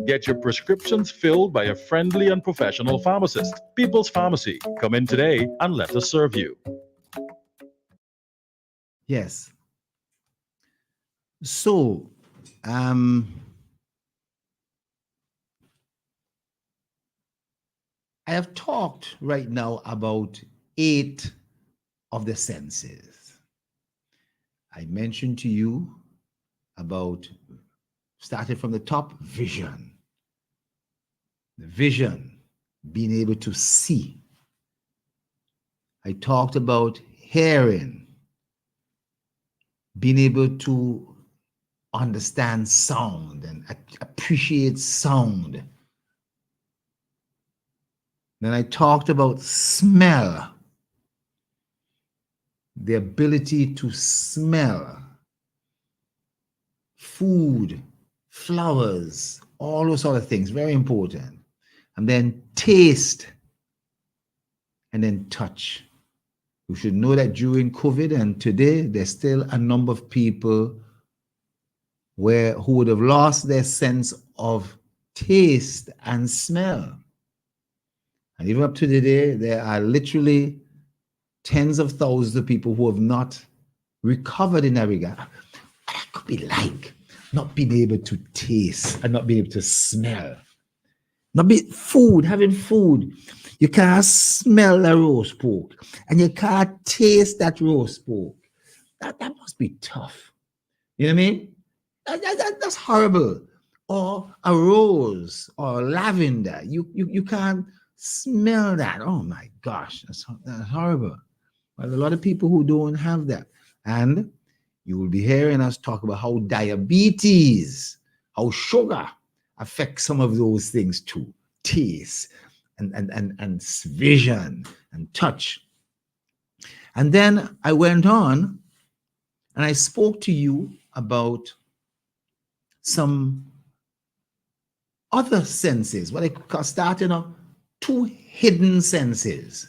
Get your prescriptions filled by a friendly and professional pharmacist. People's Pharmacy. Come in today and let us serve you. Yes. So, I have talked right now about 8 of the senses. I mentioned to you about, started from the top, vision. The vision, being able to see. I talked about hearing, being able to understand sound and appreciate sound. Then I talked about smell, the ability to smell food, flowers, all those sort of things, very important. And then taste, and then touch. You should know that during COVID and today, there's still a number of people who would have lost their sense of taste and smell. And even up to today, there are literally tens of thousands of people who have not recovered in that regard. What that could be like, not being able to taste and not being able to smell. Not be food, having food. You can't smell the roast pork and you can't taste that roast pork. That must be tough. You know what I mean? That's horrible. Or a rose or lavender. You can't smell that. Oh my gosh, that's horrible. Well, a lot of people who don't have that. And you will be hearing us talk about how diabetes, how sugar affects some of those things too. Taste and vision and touch. And then I went on and I spoke to you about some other senses, what I call starting off 2 hidden senses.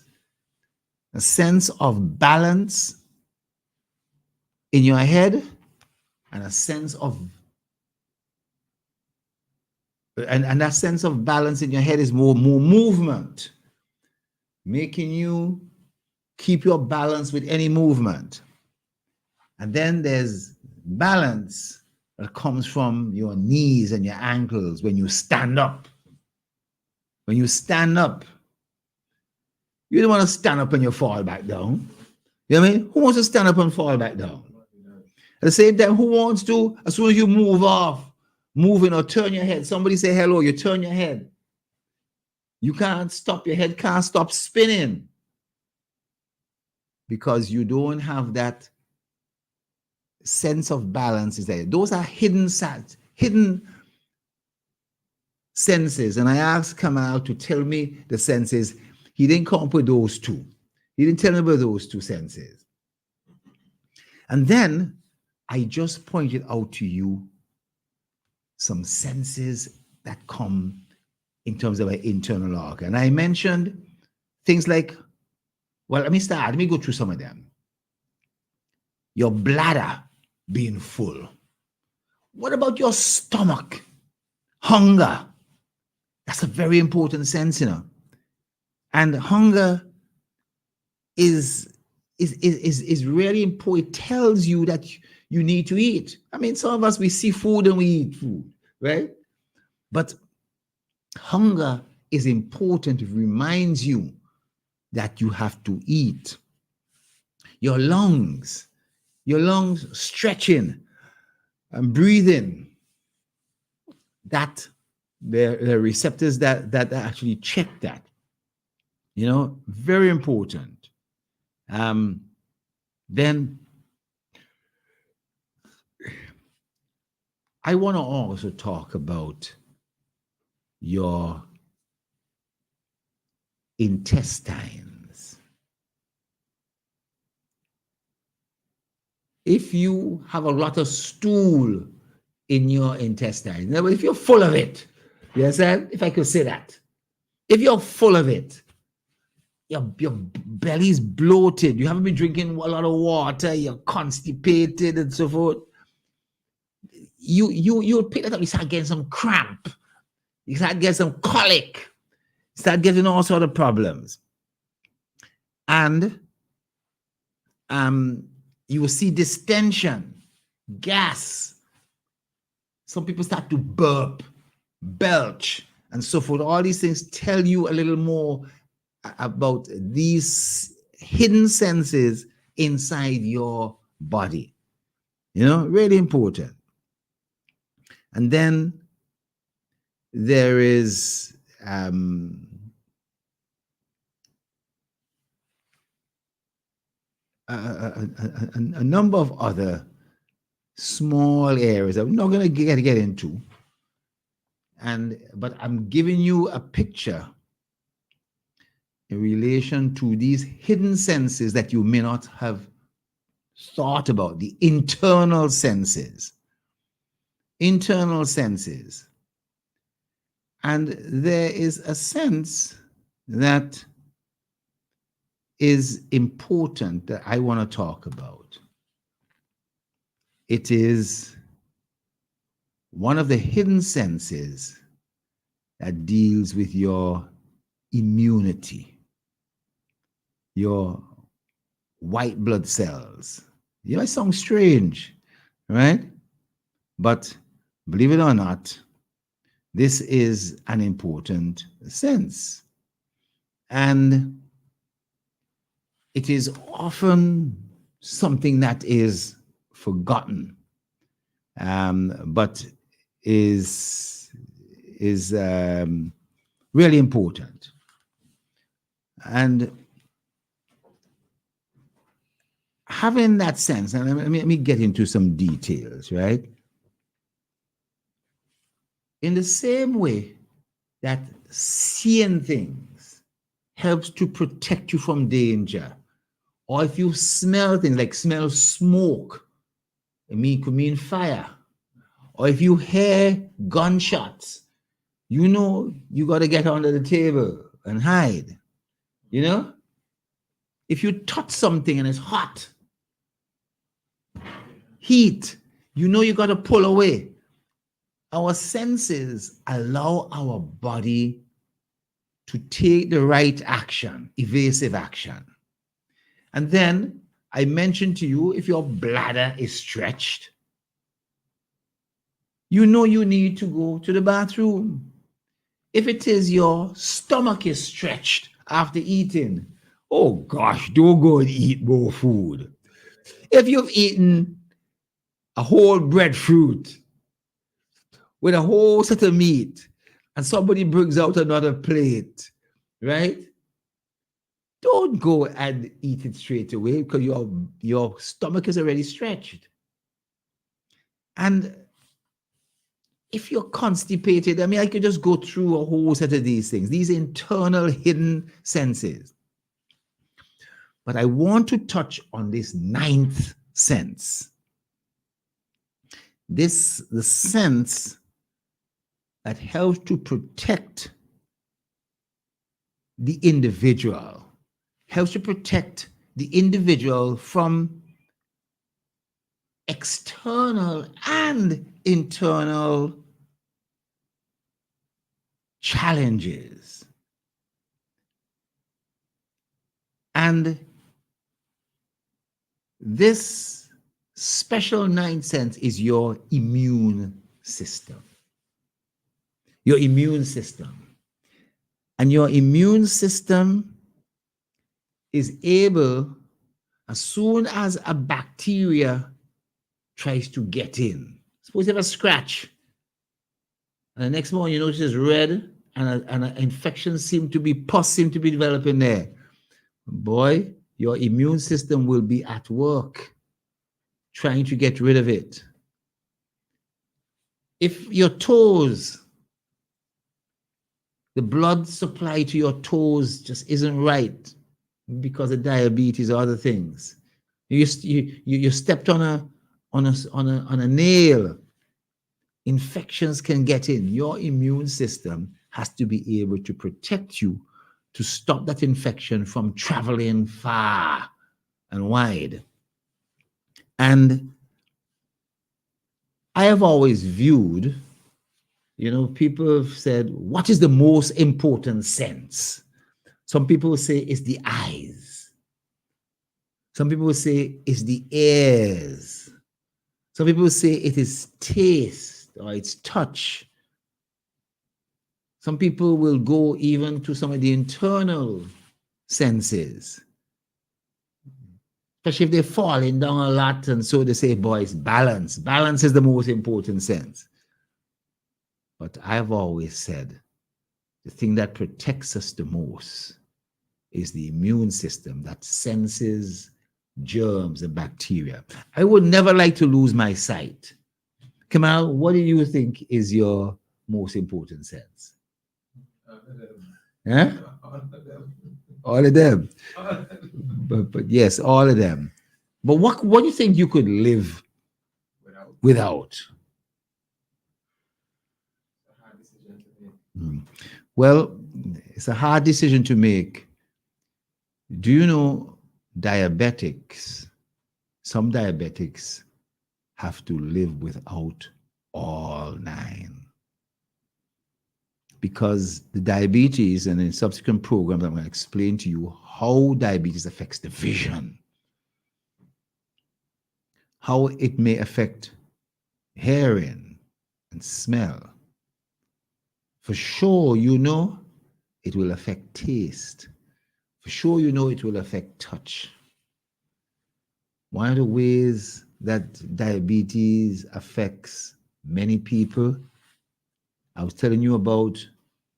A sense of balance in your head and a sense of and that sense of balance in your head is more movement, making you keep your balance with any movement. And then there's balance that comes from your knees and your ankles when you stand up. When you stand up, you don't want to stand up and you fall back down. You know what I mean? Who wants to stand up and fall back down? At the same time, who wants to, as soon as you moving or turn your head, somebody say hello, you turn your head. You can't stop, your head can't stop spinning because you don't have that sense of balance is there. Those are hidden senses. And I asked Kamal to tell me the senses. He didn't come up with those 2. He didn't tell me about those 2 senses. And then I just pointed out to you some senses that come in terms of an internal organ. And I mentioned things like, well, let me go through some of them. Your bladder being full. What about your stomach? Hunger. That's a very important sense, you know. And hunger is really important. It tells you that you need to eat. I mean, some of us, we see food and we eat food, right? But hunger is important. It reminds you that you have to eat. Your lungs stretching and breathing, that the receptors that actually check that, you know, very important. Then I want to also talk about your intestines. If you have a lot of stool in your intestines, if you're full of it, you understand? If I could say that. If you're full of it, your belly's bloated, you haven't been drinking a lot of water, you're constipated and so forth, you'll pick that up, you start getting some cramp. You start getting some colic. Start getting all sort of problems. And you will see distension, gas. Some people start to burp, belch, and so forth. All these things tell you a little more about these hidden senses inside your body. You know, really important. And then there is a number of other small areas I'm not going to get into, but I'm giving you a picture in relation to these hidden senses that you may not have thought about, the internal senses. Internal senses. And there is a sense that is important that I want to talk about. It is one of the hidden senses that deals with your immunity, your white blood cells. You know, it sounds strange, right? But believe it or not, this is an important sense. And it is often something that is forgotten, but is really important. And having that sense, and let me get into some details, right? In the same way that seeing things helps to protect you from danger, or if you smell things like smell smoke, it could mean fire, or if you hear gunshots, you know you got to get under the table and hide. You know, if you touch something and it's hot, heat, you know you got to pull away. Our senses allow our body to take the right action, evasive action. And then I mentioned to you, if your bladder is stretched, you know you need to go to the bathroom. If it is your stomach is stretched after eating, oh gosh, don't go and eat more food. If you've eaten a whole breadfruit with a whole set of meat and somebody brings out another plate, right? Don't go and eat it straight away because your stomach is already stretched. And if you're constipated, I could just go through a whole set of these things, these internal hidden senses. But I want to touch on this ninth sense. The sense that helps to protect the individual, from external and internal challenges. And this special ninth sense is your immune system. Your immune system. And your immune system is able, as soon as a bacteria tries to get in, suppose you have a scratch, and the next morning you notice it's red, and an infection pus seem to be developing there. Boy, your immune system will be at work trying to get rid of it. If your toes, the blood supply to your toes just isn't right because of diabetes or other things, you stepped on a nail, infections can get in. Your immune system has to be able to protect you to stop that infection from traveling far and wide. And I have always viewed, People have said, what is the most important sense? Some people say it's the eyes. Some people say it's the ears. Some people say it is taste or it's touch. Some people will go even to some of the internal senses, especially if they're falling down a lot, and so they say, boys, balance. Balance is the most important sense. But I've always said the thing that protects us the most is the immune system that senses germs and bacteria. I would never like to lose my sight. Kamal, what do you think is your most important sense? Huh? All of them. But yes, all of them. But what do you think you could live without? Well, it's a hard decision to make. Do you know diabetics? Some diabetics have to live without all 9. Because the diabetes, and in subsequent programs, I'm going to explain to you how diabetes affects the vision, how it may affect hearing and smell. For sure, it will affect taste. For sure, it will affect touch. One of the ways that diabetes affects many people, I was telling you about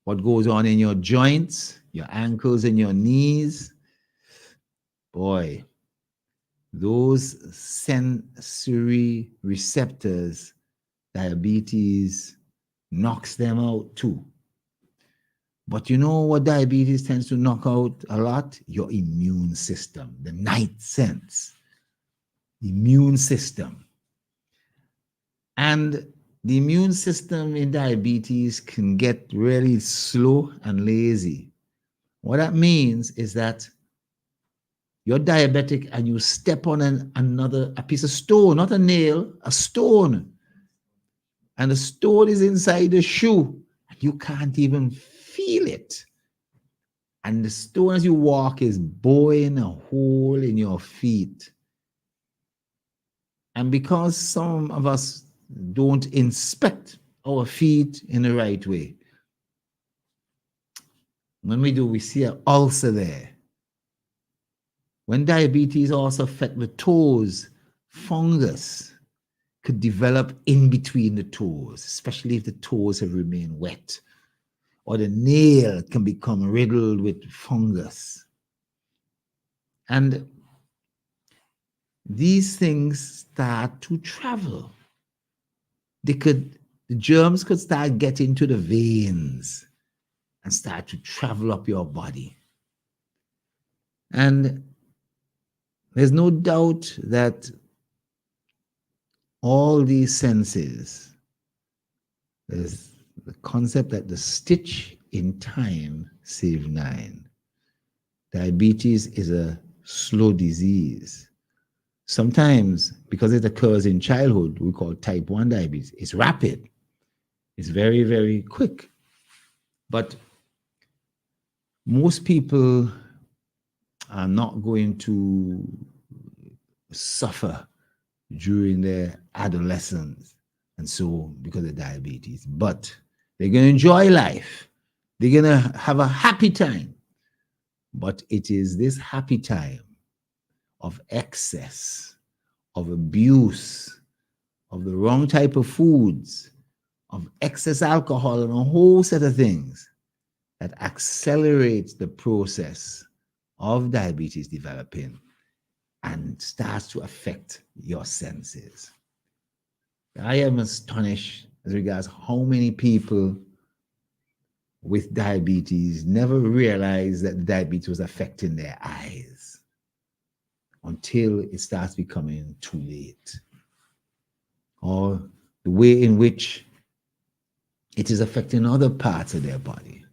what goes on in your joints, your ankles and your knees. Boy, those sensory receptors, diabetes knocks them out too. But you know what diabetes tends to knock out a lot? Your immune system, the 9th sense, immune system. And the immune system in diabetes can get really slow and lazy. What that means is that you're diabetic and you step on a piece of stone, not a nail, a stone. And the stone is inside the shoe. And you can't even feel it. And the stone as you walk is boring a hole in your feet. And because some of us don't inspect our feet in the right way, when we do, we see an ulcer there. When diabetes also affects the toes, fungus could develop in between the toes, especially if the toes have remained wet, or the nail can become riddled with fungus. And these things start to travel. The germs could start getting to the veins and start to travel up your body. And there's no doubt that all these senses, there's the concept that the stitch in time save 9. Diabetes is a slow disease. Sometimes, because it occurs in childhood, we call type 1 diabetes. It's rapid. It's very, very quick. But most people are not going to suffer during their adolescence and so because of diabetes. But they're going to enjoy life. They're going to have a happy time. But it is this happy time of excess, of abuse, of the wrong type of foods, of excess alcohol, and a whole set of things that accelerates the process of diabetes developing and starts to affect your senses. I am astonished as regards how many people with diabetes never realized that diabetes was affecting their eyes until it starts becoming too late, or the way in which it is affecting other parts of their body.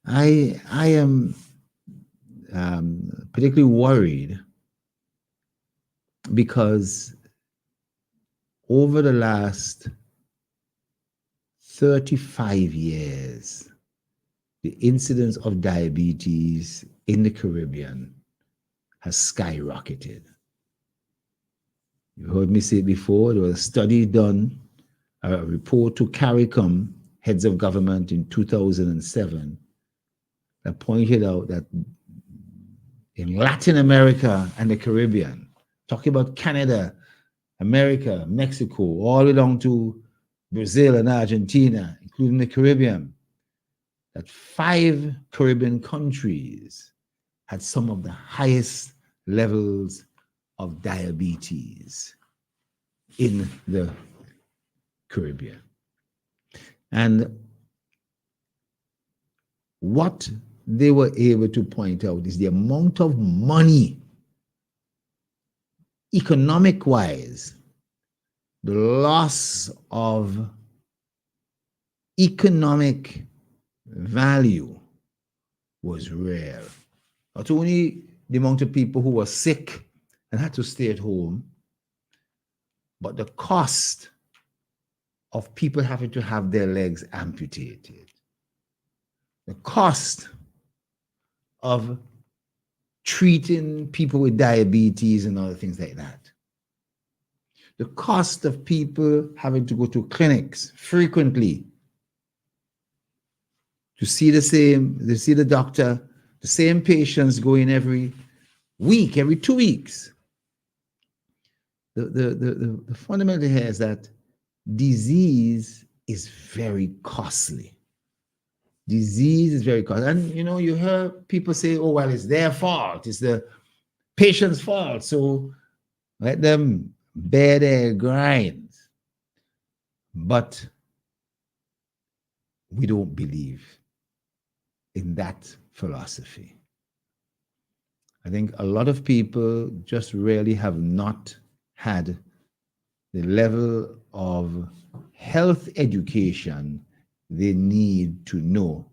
I am particularly worried because over the last 35 years, the incidence of diabetes in the Caribbean has skyrocketed. You heard me say it before, there was a study done, a report to CARICOM, heads of government in 2007, that pointed out that in Latin America and the Caribbean, talking about Canada, America, Mexico, all the way down to Brazil and Argentina, including the Caribbean, that 5 Caribbean countries had some of the highest levels of diabetes in the Caribbean. And what they were able to point out is the amount of money, economic-wise, the loss of economic value was rare. Not only the amount of people who were sick and had to stay at home, but the cost of people having to have their legs amputated, the cost of treating people with diabetes and other things like that, the cost of people having to go to clinics frequently to see the doctor, the same patients going every week, every 2 weeks. The fundamental here is that disease is very costly. Disease is very costly. And you know, you hear people say, oh, well, it's their fault. It's the patient's fault. So let them bear their grinds. But we don't believe in that philosophy. I think a lot of people just really have not had the level of health education they need to know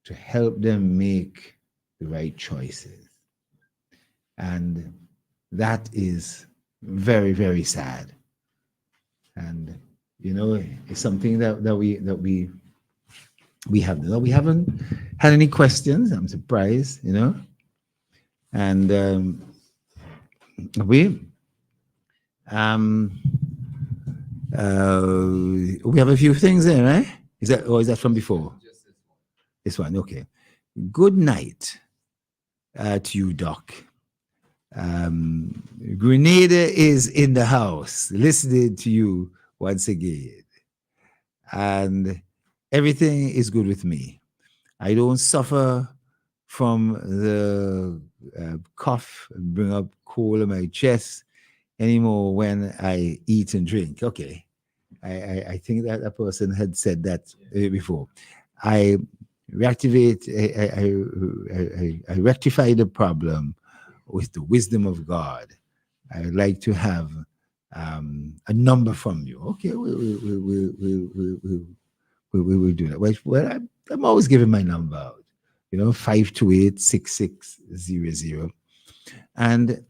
to help them make the right choices. And that is very, very sad. And you know, it's something that we have. We haven't had any questions. I'm surprised, you know. And we have a few things there, right? Is that from before? Just this one. This one, okay. Good night to you, Doc. Grenada is in the house, listening to you once again. And everything is good with me. I don't suffer from the cough, bring up cold in my chest anymore when I eat and drink. Okay. I think that a person had said that before. I rectify the problem with the wisdom of God. I would like to have a number from you. Okay, we will do that. Well, I'm always giving my number out. You know, 528-6600. And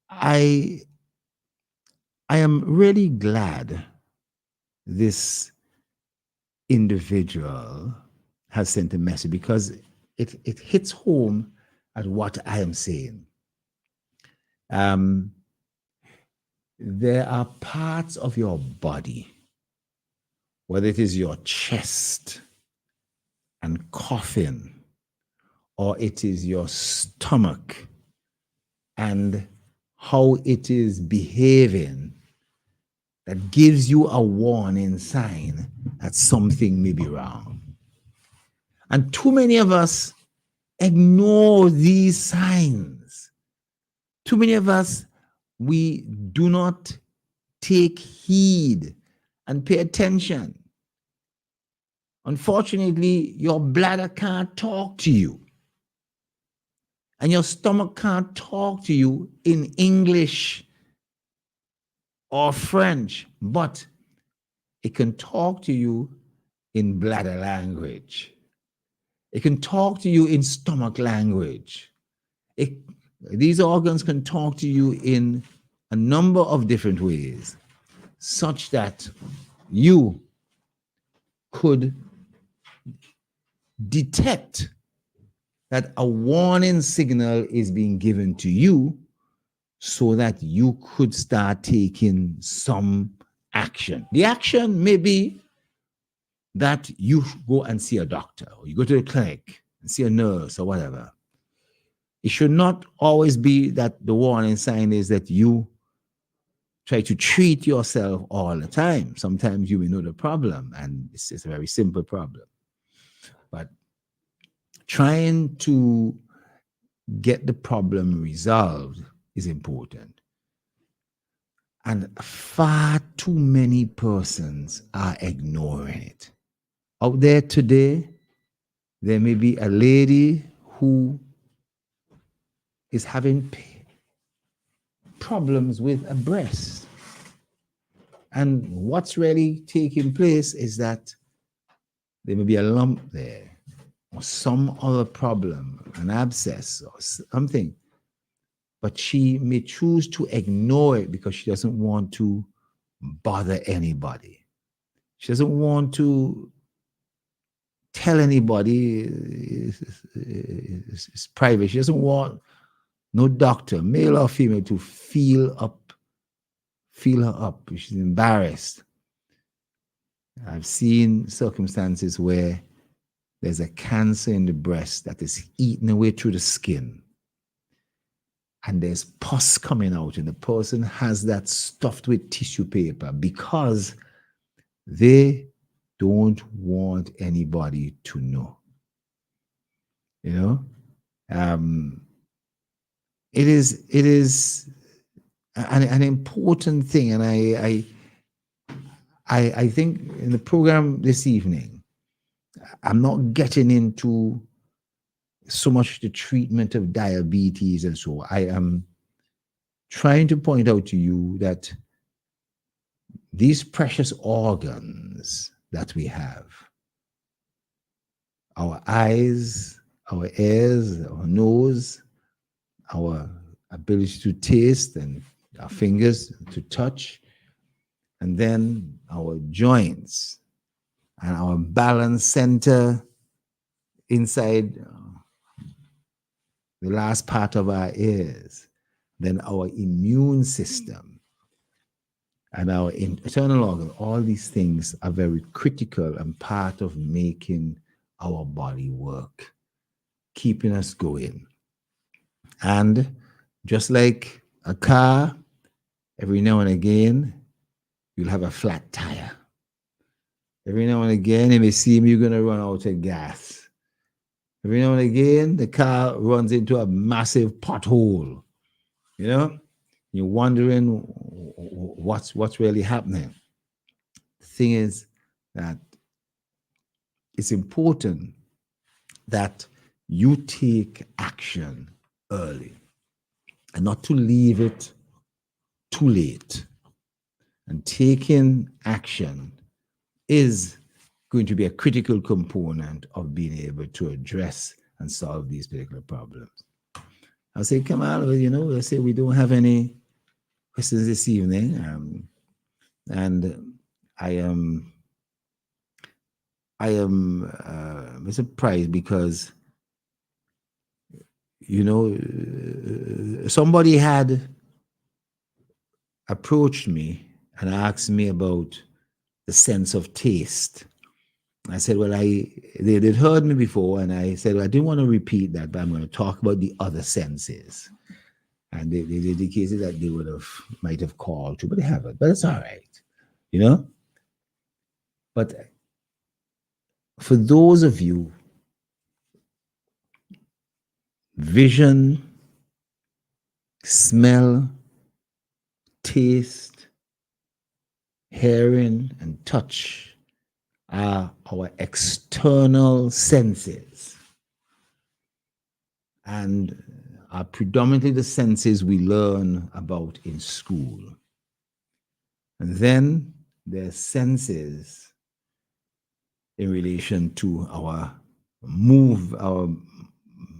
I am really glad this individual has sent a message, because it hits home at what I am saying. There are parts of your body, whether it is your chest and coughing, or it is your stomach and how it is behaving, that gives you a warning sign that something may be wrong. And too many of us ignore these signs. Too many of us, we do not take heed and pay attention. Unfortunately, your bladder can't talk to you. And your stomach can't talk to you in English or French, but it can talk to you in bladder language. It can talk to you in stomach language. These organs can talk to you in a number of different ways, such that you could detect that a warning signal is being given to you so that you could start taking some action. The action may be that you go and see a doctor, or you go to the clinic and see a nurse or whatever. It should not always be that the warning sign is that you try to treat yourself all the time. Sometimes you may know the problem, and it's a very simple problem. But trying to get the problem resolved is important. And far too many persons are ignoring it. Out there today, there may be a lady who is having problems with a breast. And what's really taking place is that there may be a lump there, or some other problem, an abscess or something. But she may choose to ignore it because she doesn't want to bother anybody. She doesn't want to tell anybody it's private. She doesn't want no doctor, male or female, to feel her up. She's embarrassed. I've seen circumstances where there's a cancer in the breast that is eating away through the skin. And there's pus coming out, and the person has that stuffed with tissue paper because they don't want anybody to know. You know? It is an important thing, and I think in the program this evening, I'm not getting into so much the treatment of diabetes and so on. I am trying to point out to you that these precious organs that we have, our eyes, our ears, our nose, our ability to taste, and our fingers to touch, and then our joints and our balance center inside the last part of our ears, then our immune system and our internal organ. All these things are very critical and part of making our body work, keeping us going. And just like a car, every now and again, you'll have a flat tire. Every now and again, it may seem you're going to run out of gas. Every now and again, the car runs into a massive pothole. You know, you're wondering what's really happening. The thing is that it's important that you take action early and not to leave it too late. And taking action is going to be a critical component of being able to address and solve these particular problems. I'll say, Kamal, let's say we don't have any questions this evening. And I am surprised because, somebody had approached me and asked me about the sense of taste. I said, well, they'd heard me before, and I said, well, I didn't want to repeat that, but I'm going to talk about the other senses. And they indicated that they might have called to, but they haven't. But it's all right, But for those of you, vision, smell, taste, hearing, and touch are our external senses, and are predominantly the senses we learn about in school. And then there's senses in relation to our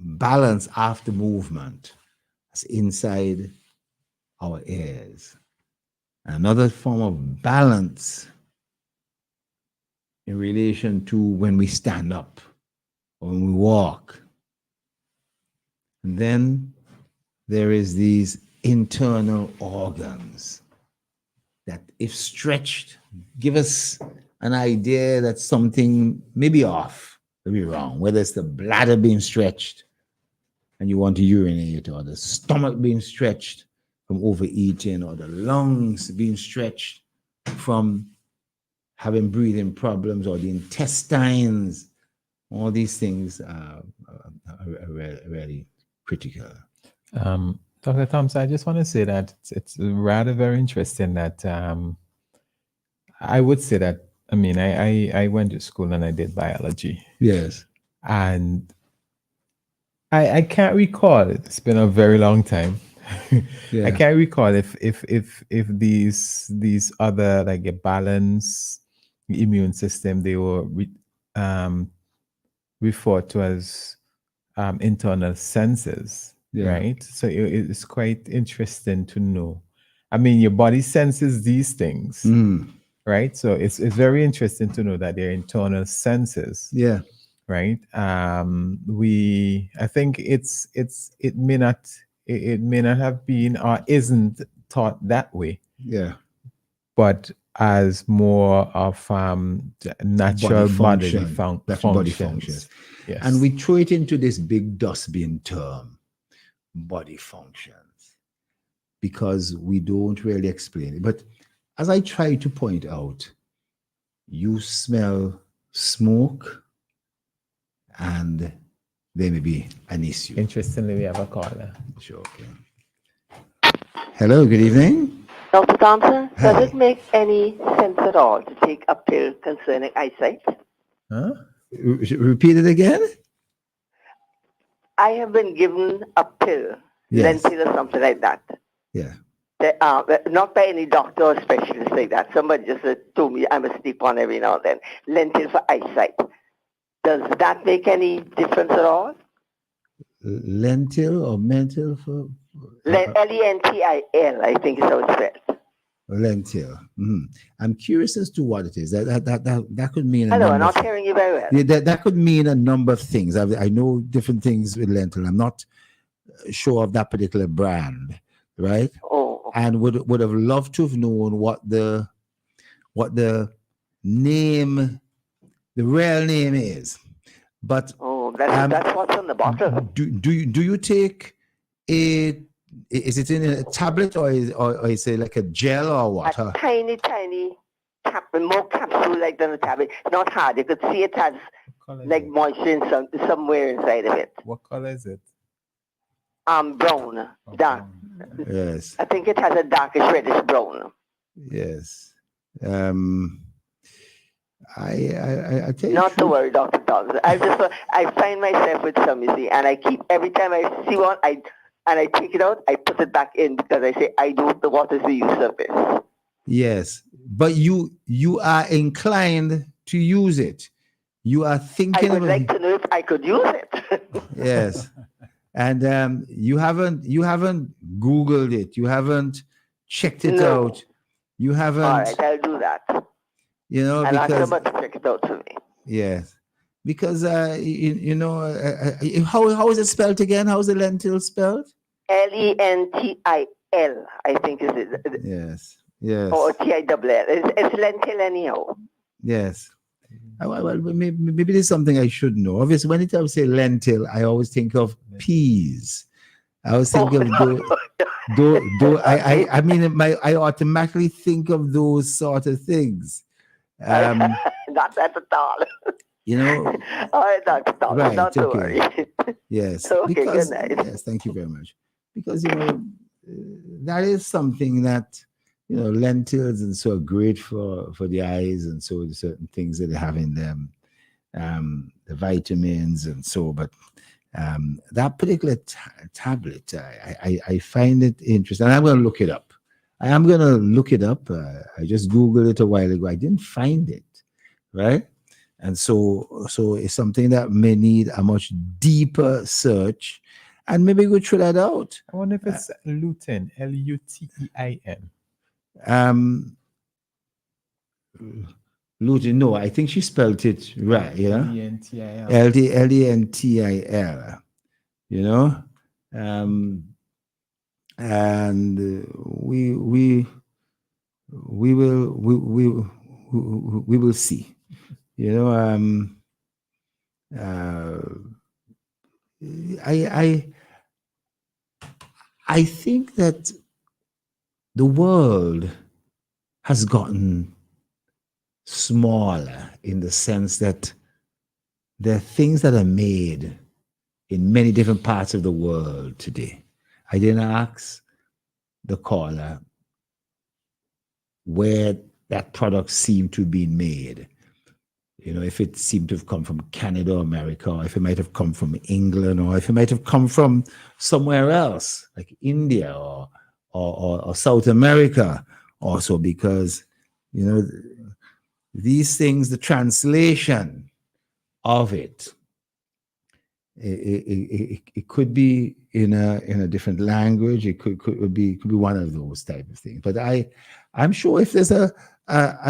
balance after movement. That's inside our ears. Another form of balance in relation to when we stand up or when we walk. And then there is these internal organs that, if stretched, give us an idea that something may be off, maybe wrong, whether it's the bladder being stretched and you want to urinate, or the stomach being stretched from overeating, or the lungs being stretched from having breathing problems, or the intestines. All these things are really critical. Dr. Thompson, I just want to say that it's rather very interesting that I would say that, I mean, I went to school and I did biology. Yes. And I can't recall, it's been a very long time. Yeah. I can't recall if these other, like a balance immune system, they were referred to as internal senses, Yeah. right? So it's quite interesting to know. I mean, your body senses these things, Mm. right? So it's very interesting to know that they're internal senses, Yeah. right? I think it may not have been or isn't taught that way, Yeah. but as more of natural bodily Body functions. Yes. And we throw it into this big dustbin term, body functions, because we don't really explain it. But as I try to point out, you smell smoke and there may be an issue. Interestingly, we have a caller. Sure. Okay. Hello, good evening. Dr. Thompson, Hi. does it make any sense at all to take a pill concerning eyesight? Huh? Repeat it again? I have been given a pill, Yes. lentil or something like that. Yeah. Not by any doctor or specialist like that. Somebody just told me I must sleep on every now and then. Lentil for eyesight. Does that make any difference at all? Lentil or mental for Lentil, I think is how it's spelled. lentil. Mhm. I'm curious as to what it is. That could mean a Hello, I'm number not of- hearing you very well. Yeah, that could mean a number of things. I know different things with lentil. I'm not sure of that particular brand, right? Oh, And would have loved to have known what the name, the real name is. But that's what's on the bottle. do you take a? Is it in a tablet or is it like a gel or what? A tiny more capsule like than a tablet. Not hard. You could see it has like moisture in somewhere inside of it. What color is it? Brown, dark. Yes. I think it has a darkish reddish brown. Yes. I tell you. Not to worry, Dr. Thompson. I find myself with some, you see, and I keep every time I see one, I take it out, I put it back in because I say I don't know what is the use of this. Yes, but you are inclined to use it. You are thinking. I would like to know if I could use it. Yes, and you haven't Googled it. You haven't checked it No. out. You haven't. All right, I'll do that. You know, I'll ask because somebody to check it out for me. yes, because how is it spelled again? How is the lentil spelled? Lentil, I think is it. Yes, yes, Or TILL. It's lentil anyhow. yes. Well, maybe there's something I should know. Obviously, when I say lentil, I always think of peas. I always think of I automatically think of those sort of things. Not that at all. You know, All right, Dr. Thompson, Right, not to okay. worry. yes. Okay, good because, night. yes, thank you very much. Because that is something that lentils and so are great for the eyes, and so the certain things that they have in them, the vitamins and so. But that particular tablet, I find it interesting. And I'm going to look it up. I am going to look it up. I just Googled it a while ago. I didn't find it, right? And so it's something that may need a much deeper search, and maybe we try that out. I wonder if it's lutein, Lutein. Lutein. No, I think she spelled it right. Yeah. Lentil. Lentil. You know, and we will see. You know, I think that the world has gotten smaller in the sense that there are things that are made in many different parts of the world today. I didn't ask the caller where that product seemed to be made. You know, if it seemed to have come from Canada or America, or if it might have come from England, or if it might have come from somewhere else, like India or South America also, because, you know, these things, the translation of it could be in a different language. It could be one of those type of things. But I'm sure if there's a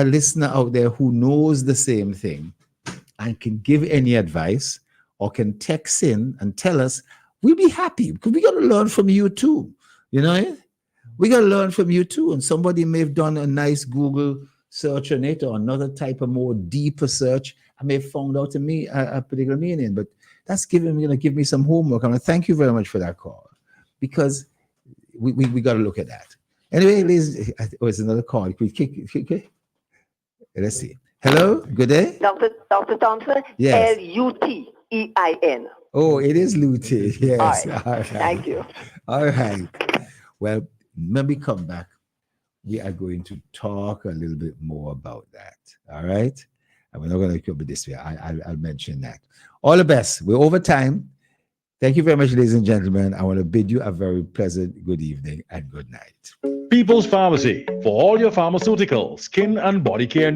listener out there who knows the same thing and can give any advice or can text in and tell us, we'll be happy, because we got to learn from you too. You know, we got to learn from you too. And somebody may have done a nice Google search on it, or another type of more deeper search, and may have found out a particular meaning. But that's give me some homework. And I thank you very much for that call, because we got to look at that. Anyway, ladies, it's another call. Let's see. Hello, good day. Dr. Thompson? Yes. Lutein. Oh, it is lutein. Yes. All All right. Thank you. All right. Well, when we come back, we are going to talk a little bit more about that. All right. And we're not going to keep it this way. I'll mention that. All the best. We're over time. Thank you very much, ladies and gentlemen. I want to bid you a very pleasant good evening and good night. People's Pharmacy, for all your pharmaceutical, skin and body care